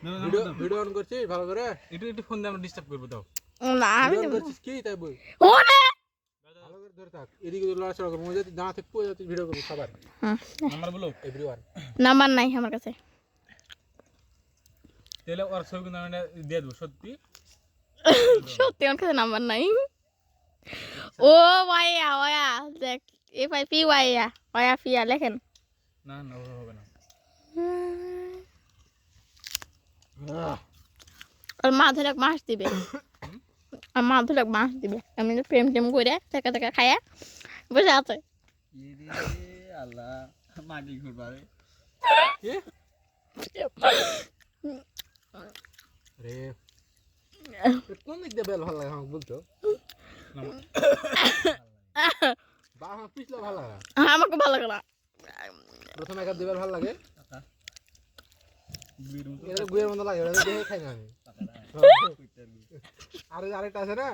video on করছিস ভালো করে একটু ফোন দিয়ে আমরা ডিস্টার্ব করবো দাও না আমি ভিডিও অন করছিস কি তাই বল ওরে ভালো করে ধরে থাক এদিকে লড়াচড়া করবো যদি দাঁড়া থেকে পড়ে যাচ্ছিস ভিডিও করবি সবার নাম্বার বলো এভরিওয়ান নাম্বার নাই আমার কাছে তাহলে ওর ছবি কিন্তু আমি দিয়ে দেবো সত্যি সত্যি আমার কাছে নাম্বার নাই ও ভাইয়া ওয়া দেখ FIP ওয়া ওয়া ফিয়া লেখেন না না হবে না আর মা ধরে মাছ দিবে আর মা ধরে মাছ দিবে আমি তো প্রেম টেম করে টাকা টাকা খায়া বসে আছে আল্লাহ মাটি ঘুরবারে রে কোন দিক দিয়ে বেল ভালো লাগে আমাকে বলতো বা আমার পিছলে ভালো লাগে আমাকে ভালো লাগে না প্রথমে এক দিবেল ভালো লাগে এটা গুয়ের মতো লাগে ওটা দেখে খাই না আমি আরেকটা আছে না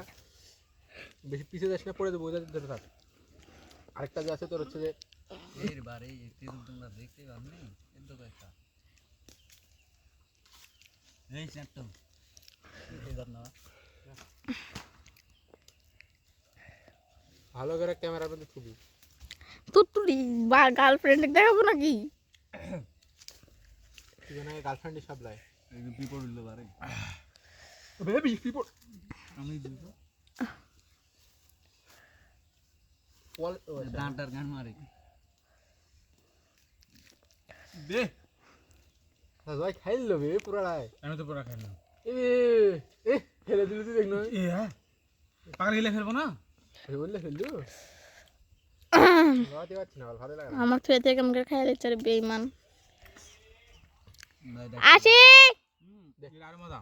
বেশি পিছিয়ে যাস না পড়ে দেবো ধরে থাক আরেকটা যে আছে তোর হচ্ছে যে এর বারে তেল তোমরা দেখতে পাবনি এত কয়টা এই স্যাপটম এই ধর না ভালো করে ক্যামেরা বন্ধ ছবি তুতুরি বা গার্লফ্রেন্ড দেখাবো নাকি কি জানা গার্লফ্রেন্ডের সাপ্লাই এই বিপদ হইলো বারে বেবি পিপল আমি দিব ওয়াল ডান্টার গান মারে দে ভাই খাইল লবে পুরাড়াই আমি তো পুরা খাই না এ এ ফেলে দিলি তুই দেখ না পাগল গেলে ফেলবো না বললে ফেললু রাতে পাচ্ছি না ভালো লাগে না আমার থুয়ে থেকে আমাকে খাইলে চলে বেঈমান আসি আর মজা